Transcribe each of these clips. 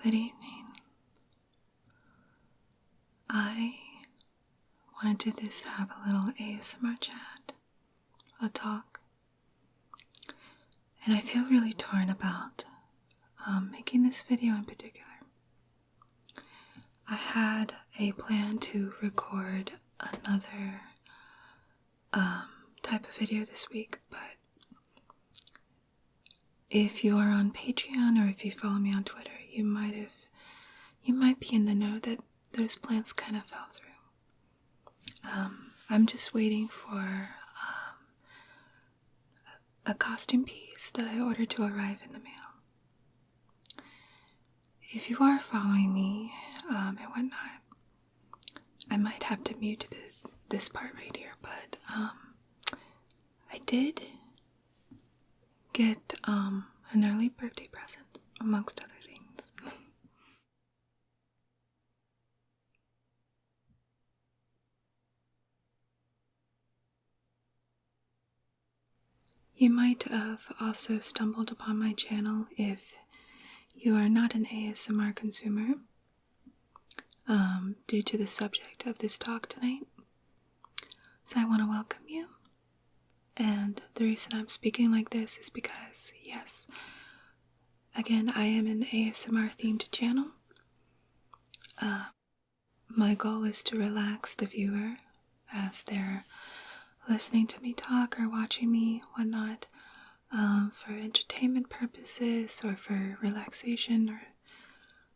Good evening. I wanted to just have a little ASMR chat, a talk, and I feel really torn about making this video in particular. I had a plan to record another type of video this week, but if you are on Patreon or if you follow me on Twitter, you might be in the know that those plans kind of fell through. I'm just waiting for a costume piece that I ordered to arrive in the mail. If you are following me and whatnot, I might have to mute this part right here, but I did get an early birthday present, amongst other things. You might have also stumbled upon my channel if you are not an ASMR consumer, due to the subject of this talk tonight. So I want to welcome you. And the reason I'm speaking like this is because, yes, again, I am an ASMR themed channel. My goal is to relax the viewer as they're listening to me talk or watching me, whatnot, for entertainment purposes or for relaxation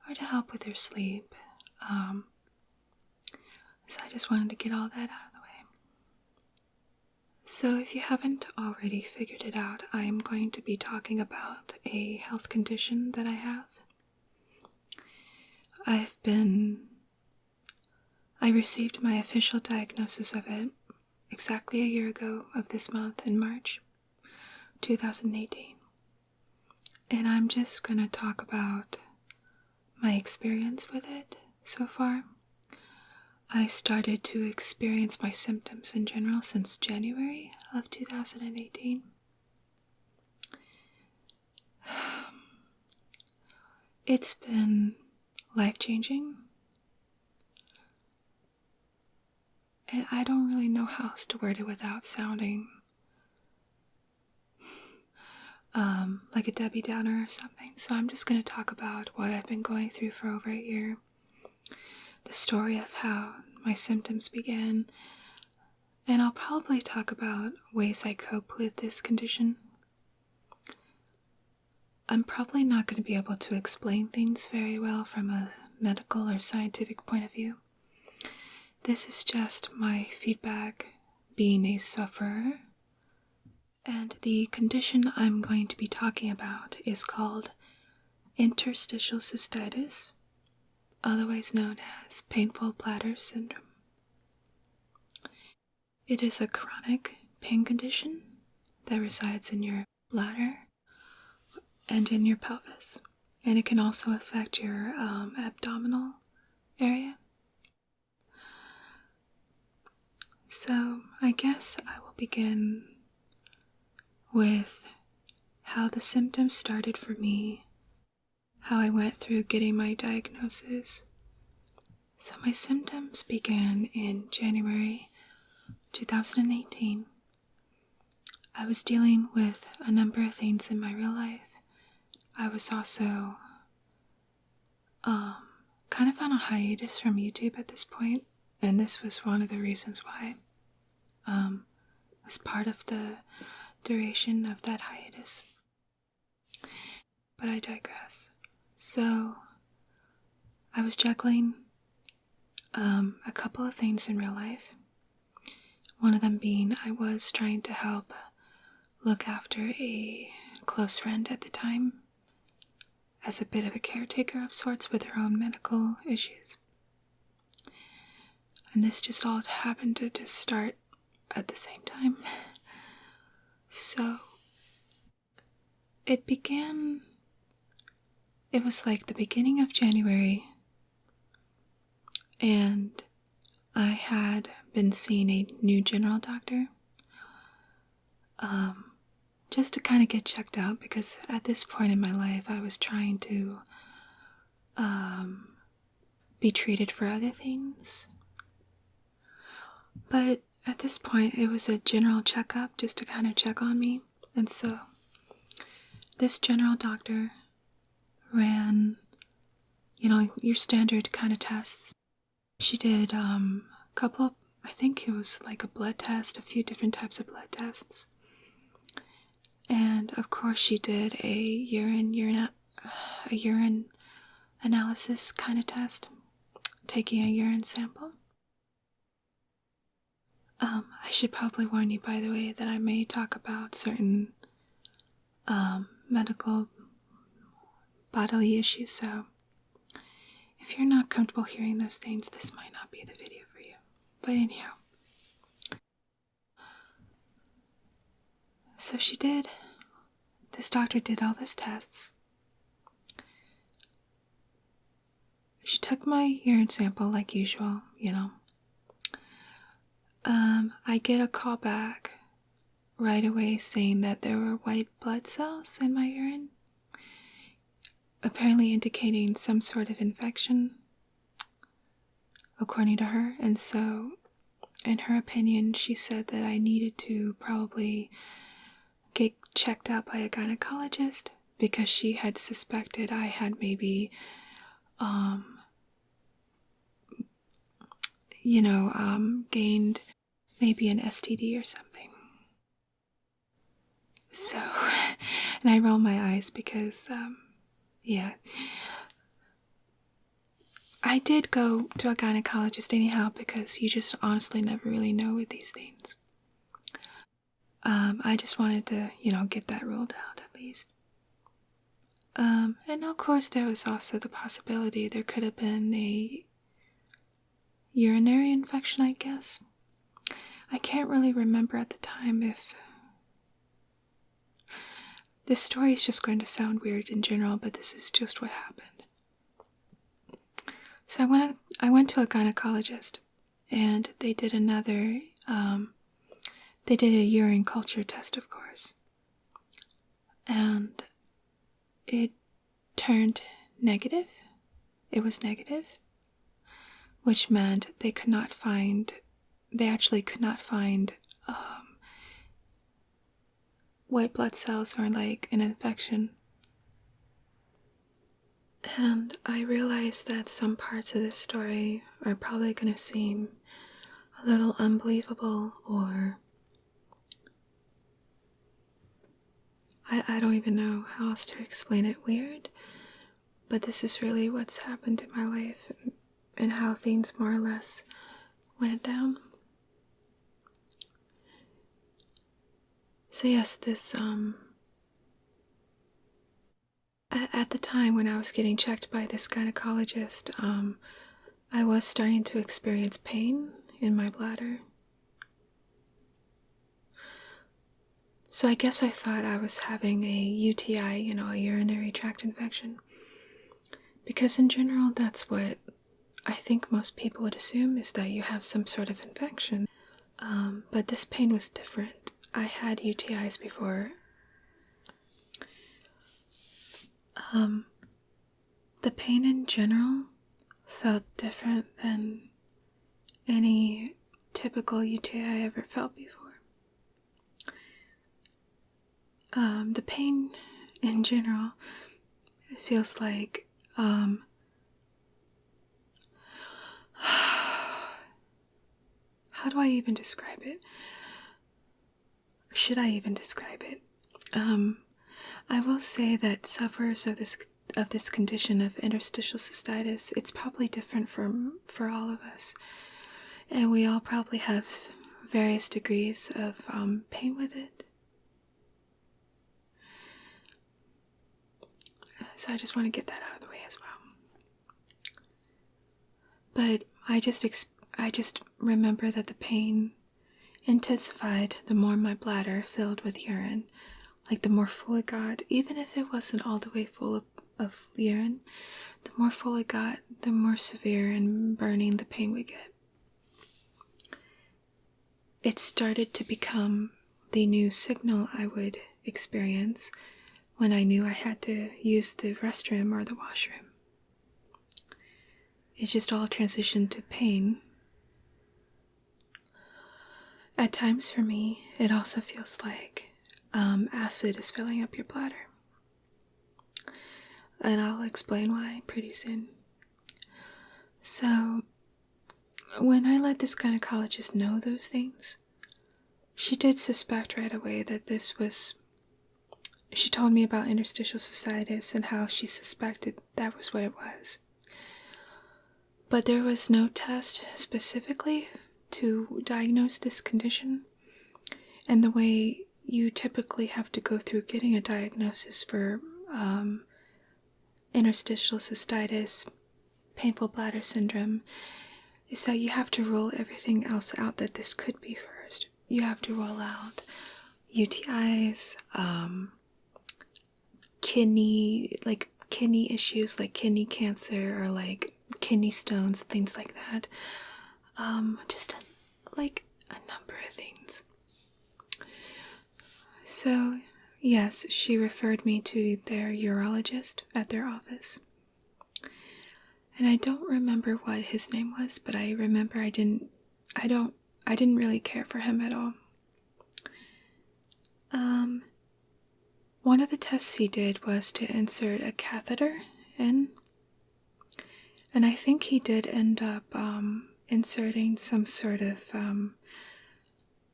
or to help with their sleep. So I just wanted to get all that out of the way. So if you haven't already figured it out, I am going to be talking about a health condition that I have. I received my official diagnosis of it exactly a year ago of this month in March 2018. And I'm just going to talk about my experience with it so far. I started to experience my symptoms in general since January of 2018. It's been life-changing, and I don't really know how else to word it without sounding like a Debbie Downer or something. So I'm just going to talk about what I've been going through for over a year, the story of how my symptoms began, and I'll probably talk about ways I cope with this condition. I'm probably not going to be able to explain things very well from a medical or scientific point of view. This is just my feedback being a sufferer, and the condition I'm going to be talking about is called Interstitial Cystitis, otherwise known as Painful Bladder Syndrome. It is a chronic pain condition that resides in your bladder and in your pelvis, and it can also affect your abdominal area. So I guess I will begin with how the symptoms started for me, how I went through getting my diagnosis. So my symptoms began in January 2018. I was dealing with a number of things in my real life. I was also kind of on a hiatus from YouTube at this point, and this was one of the reasons why. As part of the duration of that hiatus. But I digress. So I was juggling a couple of things in real life. One of them being I was trying to help look after a close friend at the time as a bit of a caretaker of sorts with her own medical issues. And this just all happened to just start at the same time. So it was like the beginning of January, and I had been seeing a new general doctor just to kind of get checked out, because at this point in my life I was trying to be treated for other things. But at this point, it was a general checkup just to kind of check on me. And so this general doctor ran, your standard kind of tests. She did a couple of, I think it was like a blood test, a few different types of blood tests. And of course she did a urine analysis kind of test, taking a urine sample. I should probably warn you, by the way, that I may talk about certain medical bodily issues, so if you're not comfortable hearing those things, this might not be the video for you. But anyhow, so this doctor did all those tests. She took my urine sample like usual, I get a call back right away saying that there were white blood cells in my urine, apparently indicating some sort of infection, according to her. And so, in her opinion, she said that I needed to probably get checked out by a gynecologist because she had suspected I had maybe, gained maybe an STD or something. So, and I roll my eyes because, I did go to a gynecologist anyhow because you just honestly never really know with these things. I just wanted to, get that ruled out at least. And of course there was also the possibility there could have been a urinary infection, I guess. I can't really remember at the time if... This story is just going to sound weird in general, but this is just what happened. So I went to a gynecologist, and they did another, they did a urine culture test, of course. And it turned negative. It was negative, which meant they actually could not find white blood cells or like an infection. And I realized that some parts of this story are probably going to seem a little unbelievable, or I don't even know how else to explain it, weird, but this is really what's happened in my life and how things more or less went down. So yes, this, at the time when I was getting checked by this gynecologist, I was starting to experience pain in my bladder. So I guess I thought I was having a UTI, a urinary tract infection. Because in general, that's what I think most people would assume, is that you have some sort of infection. But this pain was different. I had UTIs before. The pain in general felt different than any typical UTI I ever felt before. The pain in general, it feels like, how do I even describe it? Should I even describe it? I will say that sufferers of this condition of interstitial cystitis, it's probably different for all of us, and we all probably have various degrees of pain with it. So I just want to get that out of the way as well. But I just remember that the pain intensified the more my bladder filled with urine. Like the more full it got, even if it wasn't all the way full of urine, the more full it got, the more severe and burning the pain would get. It started to become the new signal I would experience when I knew I had to use the restroom or the washroom. it just all transitioned to pain. At times for me, it also feels like acid is filling up your bladder. And I'll explain why pretty soon. So, when I let this gynecologist know those things, she did suspect right away that this was... She told me about interstitial cystitis and how she suspected that was what it was. But there was no test specifically to diagnose this condition, and the way you typically have to go through getting a diagnosis for interstitial cystitis, painful bladder syndrome, is that you have to rule everything else out that this could be first. You have to rule out UTIs, kidney issues like kidney cancer or like kidney stones, things like that. Just like a number of things. So, yes, she referred me to their urologist at their office. And I don't remember what his name was, but I remember I didn't really care for him at all. One of the tests he did was to insert a catheter in, and I think he did end up inserting some sort of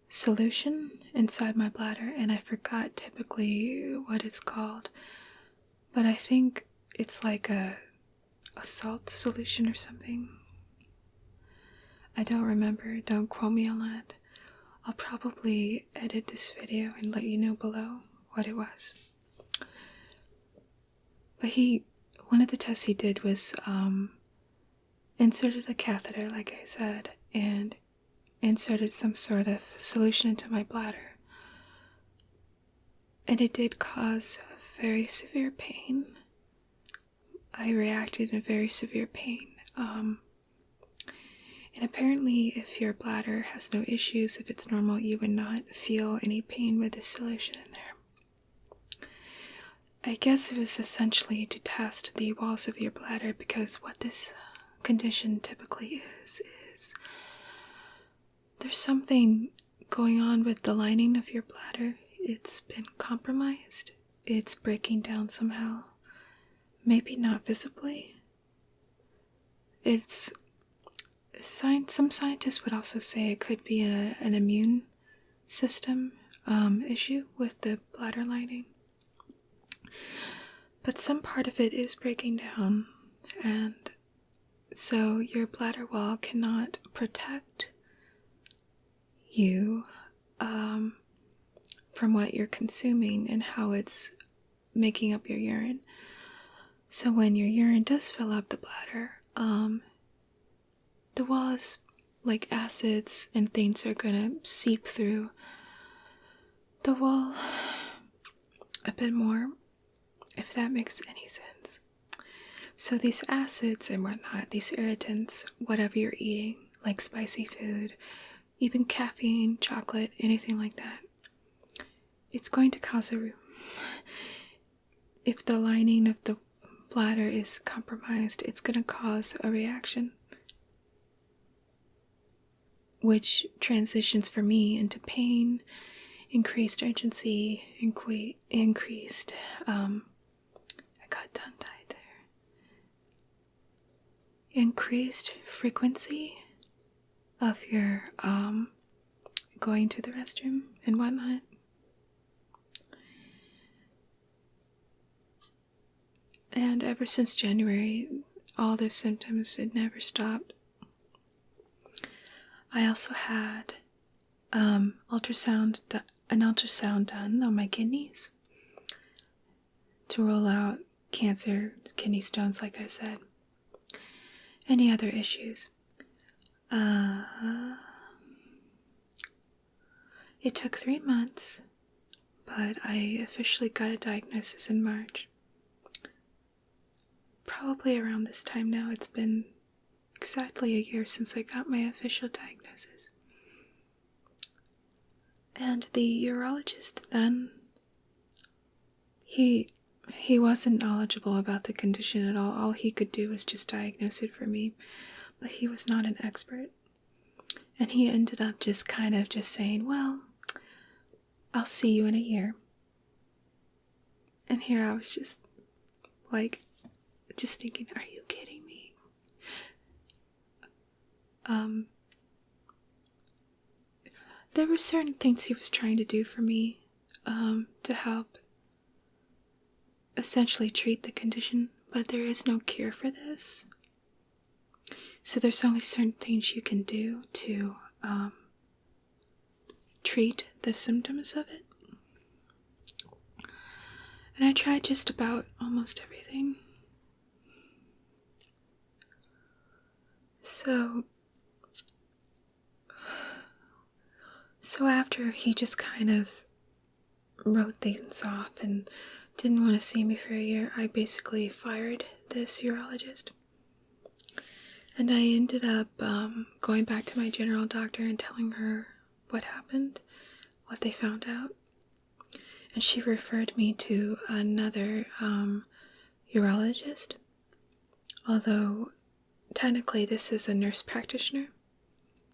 solution inside my bladder, and I forgot typically what it's called, but I think it's like a salt solution or something. I don't remember, don't quote me on that. I'll probably edit this video and let you know below what it was. But one of the tests he did was inserted a catheter, like I said, and inserted some sort of solution into my bladder. And it did cause very severe pain. I reacted in very severe pain. And apparently, if your bladder has no issues, if it's normal, you would not feel any pain with the solution in there. I guess it was essentially to test the walls of your bladder, because what this condition typically is there's something going on with the lining of your bladder. It's been compromised. It's breaking down somehow. Maybe not visibly. Some scientists would also say it could be an immune system issue with the bladder lining. But some part of it is breaking down, and so your bladder wall cannot protect you from what you're consuming and how it's making up your urine. So when your urine does fill up the bladder, the walls, like acids and things, are going to seep through the wall a bit more, if that makes any sense. So these acids and whatnot, these irritants, whatever you're eating, like spicy food, even caffeine, chocolate, anything like that, it's going to cause if the lining of the bladder is compromised, it's going to cause a reaction, which transitions for me into pain, increased urgency, increased, I got tongue-tied there, increased frequency of your going to the restroom and whatnot. And ever since January, all those symptoms had never stopped. I also had an ultrasound done on my kidneys to rule out cancer, kidney stones, like I said, any other issues. It took 3 months, but I officially got a diagnosis in March. Probably around this time now. It's been exactly a year since I got my official diagnosis. And the urologist then, he he wasn't knowledgeable about the condition at all. All he could do was just diagnose it for me, but he was not an expert. And he ended up just kind of just saying, well, I'll see you in a year. And here I was just like, just thinking, are you kidding me? There were certain things he was trying to do for me to help essentially treat the condition, but there is no cure for this. So there's only certain things you can do to treat the symptoms of it. And I tried just about almost everything. So after he just kind of wrote things off and didn't want to see me for a year, I basically fired this urologist. And I ended up going back to my general doctor and telling her what happened, what they found out. And she referred me to another urologist, although technically this is a nurse practitioner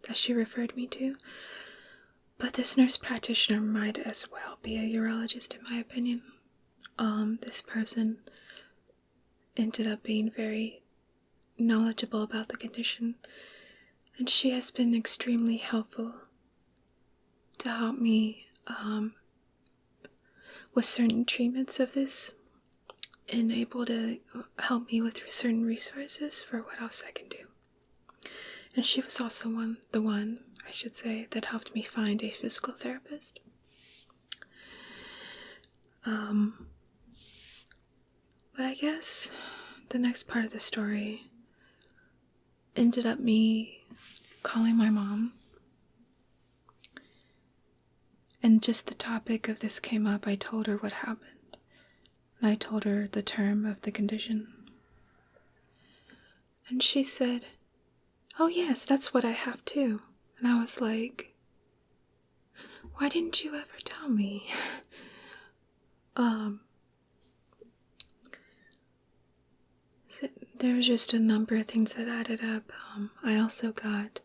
that she referred me to. But this nurse practitioner might as well be a urologist, in my opinion. This person ended up being very knowledgeable about the condition, and she has been extremely helpful to help me with certain treatments of this, and able to help me with certain resources for what else I can do. And she was also the one, I should say, that helped me find a physical therapist. But I guess the next part of the story ended up me calling my mom. And just the topic of this came up. I told her what happened. And I told her the term of the condition. And she said, oh yes, that's what I have too. And I was like, why didn't you ever tell me? So there was just a number of things that added up. I also got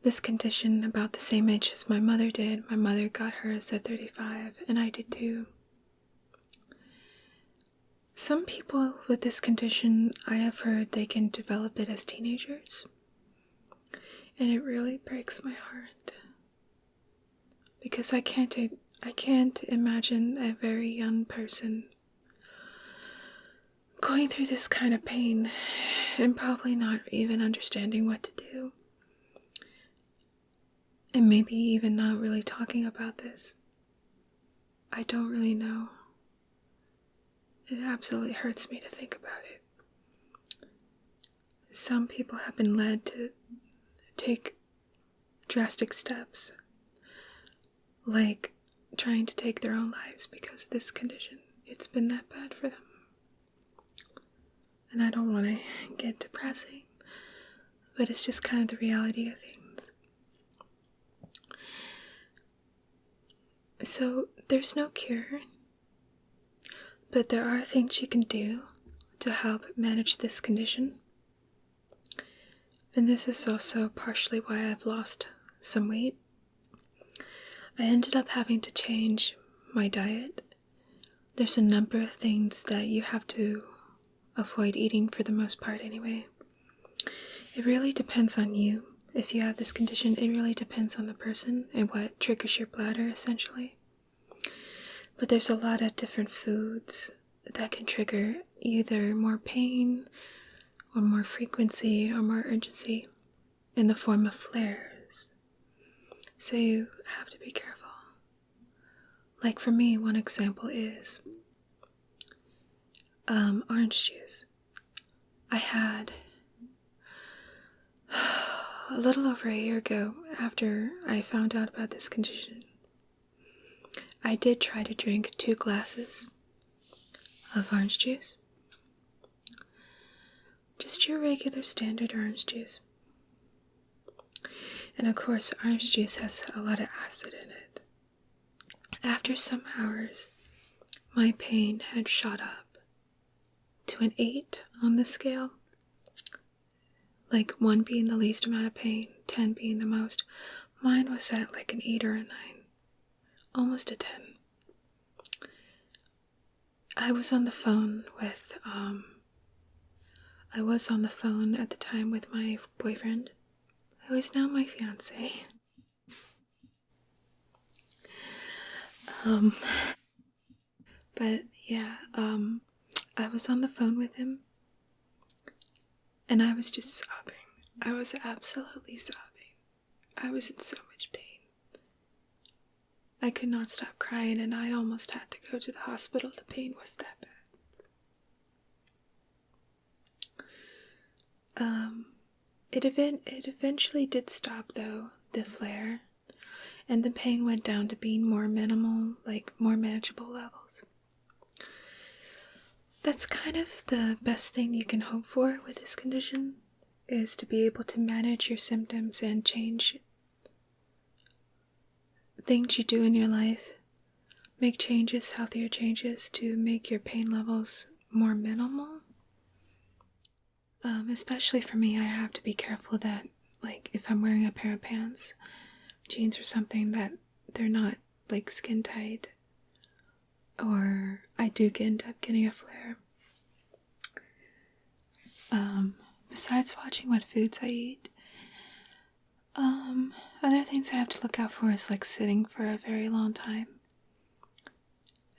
this condition about the same age as my mother did. My mother got hers at 35, and I did too. Some people with this condition, I have heard they can develop it as teenagers. And it really breaks my heart. Because I can't imagine a very young person going through this kind of pain and probably not even understanding what to do. And maybe even not really talking about this. I don't really know. It absolutely hurts me to think about it. Some people have been led to take drastic steps, like trying to take their own lives because of this condition. It's been that bad for them. And I don't want to get depressing, but it's just kind of the reality of things. So there's no cure, but there are things you can do to help manage this condition. And this is also partially why I've lost some weight. I ended up having to change my diet. There's a number of things that you have to avoid eating for the most part anyway. It really depends on you. If you have this condition, it really depends on the person and what triggers your bladder, essentially. But there's a lot of different foods that can trigger either more pain or more frequency or more urgency in the form of flares. So you have to be careful. Like for me, one example is orange juice. I had a little over a year ago, after I found out about this condition, I did try to drink 2 glasses of orange juice. Just your regular standard orange juice. And of course, orange juice has a lot of acid in it. After some hours, my pain had shot up to an 8 on the scale. Like 1 being the least amount of pain, 10 being the most. Mine was at like an 8 or a 9. Almost a 10. I was on the phone at the time with my boyfriend, who is now my fiance. But yeah, I was on the phone with him, and I was just sobbing. I was absolutely sobbing. I was in so much pain. I could not stop crying, and I almost had to go to the hospital. The pain was that bad. It eventually did stop, though, the flare, and the pain went down to being more minimal, like more manageable levels. That's kind of the best thing you can hope for with this condition, is to be able to manage your symptoms and change things you do in your life. Make changes, healthier changes, to make your pain levels more minimal. Especially for me, I have to be careful that, like, if I'm wearing a pair of pants, jeans or something, that they're not, like, skin tight, or I do end up getting a flare. Besides watching what foods I eat, other things I have to look out for is, like, sitting for a very long time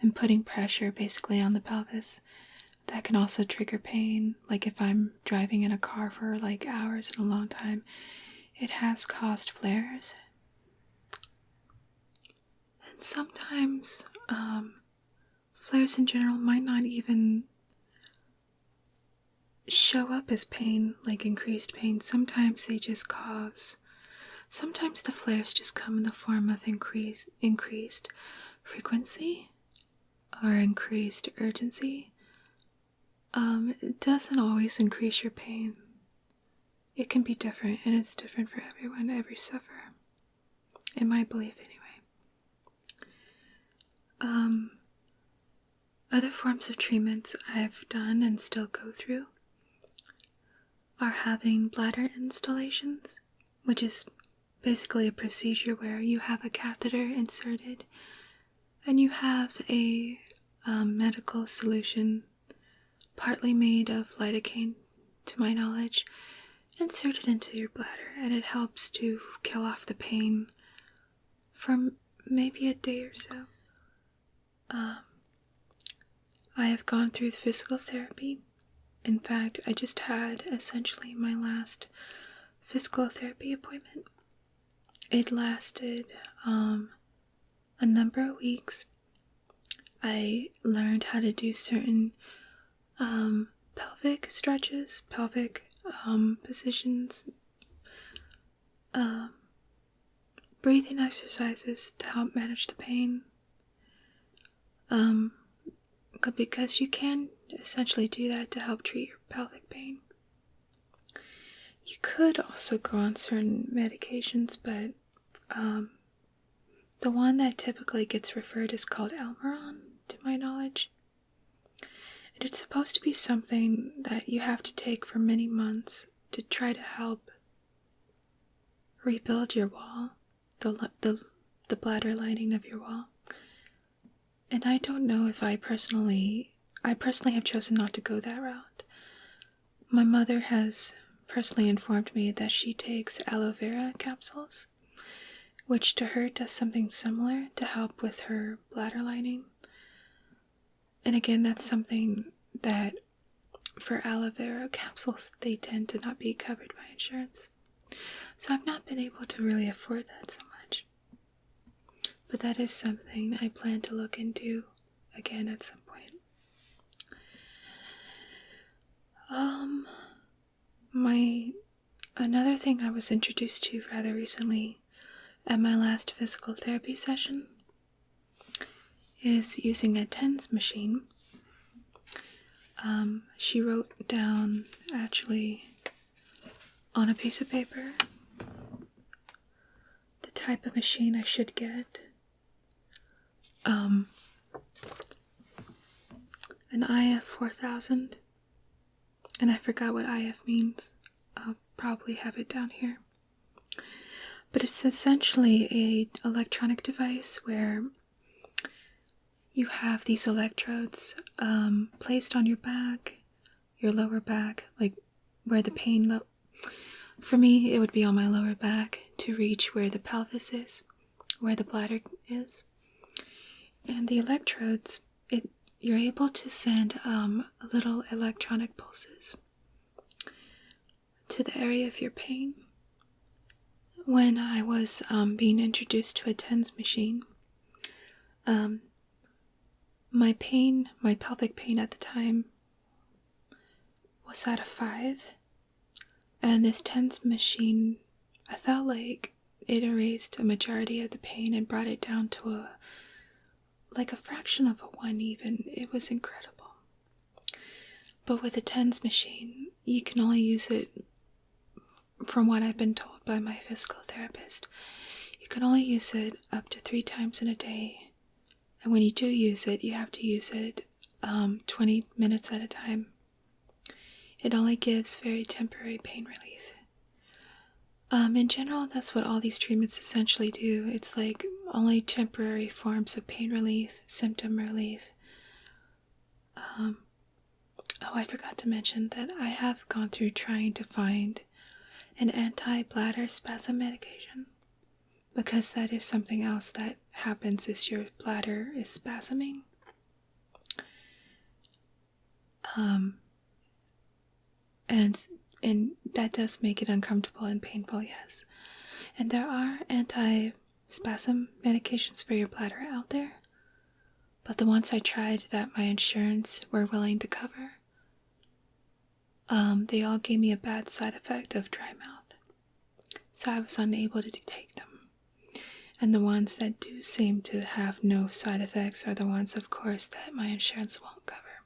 and putting pressure basically on the pelvis. That can also trigger pain. Like if I'm driving in a car for like hours and a long time, it has caused flares. And sometimes flares in general might not even show up as pain, like increased pain. Sometimes they just sometimes the flares just come in the form of increased frequency or increased urgency. It doesn't always increase your pain. It can be different, and it's different for everyone, every sufferer, in my belief anyway. Other forms of treatments I've done and still go through are having bladder installations, which is basically a procedure where you have a catheter inserted and you have a medical solution, partly made of lidocaine, to my knowledge, inserted into your bladder, and it helps to kill off the pain for maybe a day or so. I have gone through physical therapy. In fact, I just had essentially my last physical therapy appointment. It lasted a number of weeks. I learned how to do certain pelvic stretches, pelvic positions, breathing exercises to help manage the pain. Because you can essentially do that to help treat your pelvic pain. You could also go on certain medications, but the one that typically gets referred is called Almiron, to my knowledge. And it's supposed to be something that you have to take for many months to try to help rebuild your wall, the bladder lining of your wall. And I don't know if I personally have chosen not to go that route. My mother has personally informed me that she takes aloe vera capsules, which to her does something similar to help with her bladder lining. And again, that's something that for aloe vera capsules, they tend to not be covered by insurance. So I've not been able to really afford that so much. But that is something I plan to look into again at some point. Another thing I was introduced to rather recently at my last physical therapy session is using a TENS machine. She wrote down, actually, on a piece of paper, the type of machine I should get. an IF 4000, and I forgot what IF means. I'll probably have it down here. But it's essentially an electronic device where you have these electrodes placed on your back, your lower back, like where the pain for me, it would be on my lower back to reach where the pelvis is, where the bladder is. And the electrodes, you're able to send little electronic pulses to the area of your pain. When I was being introduced to a TENS machine, my pelvic pain at the time was at a 5. And this TENS machine, I felt like it erased a majority of the pain and brought it down to a fraction of a 1 even. It was incredible. But with a TENS machine, you can only use it, from what I've been told by my physical therapist, you can only use it up to 3 times in a day. And when you do use it, you have to use it 20 minutes at a time. It only gives very temporary pain relief. In general, that's what all these treatments essentially do. It's like only temporary forms of pain relief, symptom relief. I forgot to mention that I have gone through trying to find an anti-bladder spasm medication, because that is something else that happens is your bladder is spasming. And that does make it uncomfortable and painful, yes. And there are anti-spasm medications for your bladder out there, but the ones I tried that my insurance were willing to cover, they all gave me a bad side effect of dry mouth, so I was unable to take them. And the ones that do seem to have no side effects are the ones, of course, that my insurance won't cover.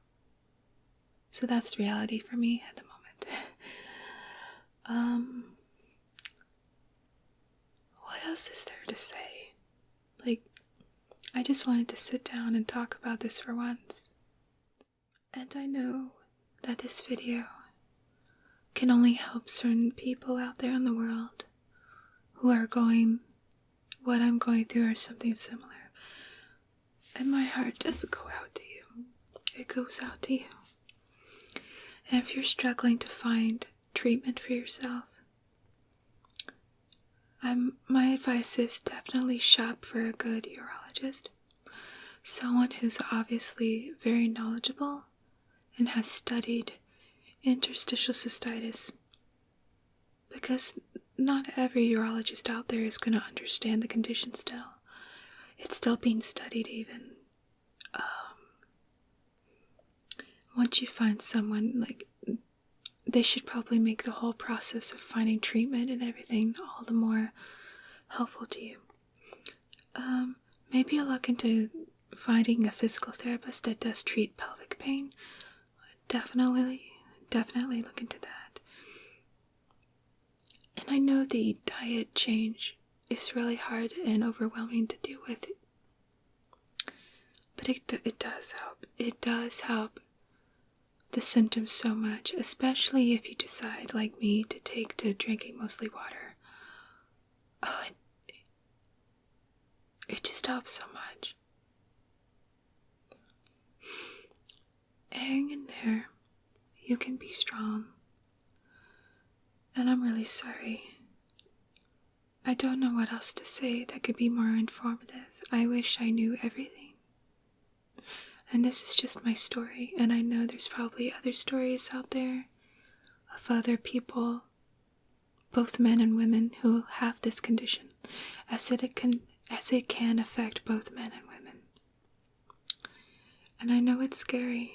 So that's the reality for me at the moment. What else is there to say? I just wanted to sit down and talk about this for once. And I know that this video can only help certain people out there in the world who are going what I'm going through or something similar. And my heart doesn't go out to you. It goes out to you. And if you're struggling to find treatment for yourself, my advice is definitely shop for a good urologist. Someone who's obviously very knowledgeable and has studied interstitial cystitis. Because not every urologist out there is going to understand the condition still. It's still being studied even. Once you find someone, they should probably make the whole process of finding treatment and everything all the more helpful to you. Maybe look into finding a physical therapist that does treat pelvic pain. Definitely look into that. And I know the diet change is really hard and overwhelming to deal with, but it does help. It does help the symptoms so much, especially if you decide, like me, to take to drinking mostly water. Oh, it just helps so much. Hang in there. You can be strong. And I'm really sorry. I don't know what else to say that could be more informative. I wish I knew everything. And this is just my story, and I know there's probably other stories out there of other people, both men and women, who have this condition, as it can affect both men and women. And I know it's scary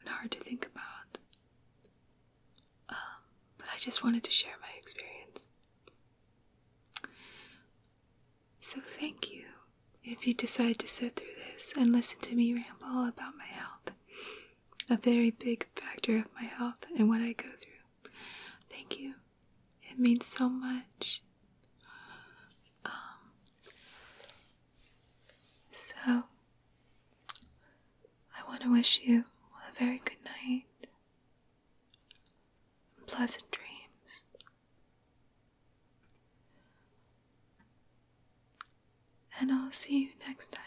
and hard to think about, but I just wanted to share my experience. So thank you if you decide to sit through this and listen to me ramble about my health, a very big factor of my health and what I go through. Thank you. It means so much. So, I want to wish you a a very good night, and pleasant dreams. And I'll see you next time.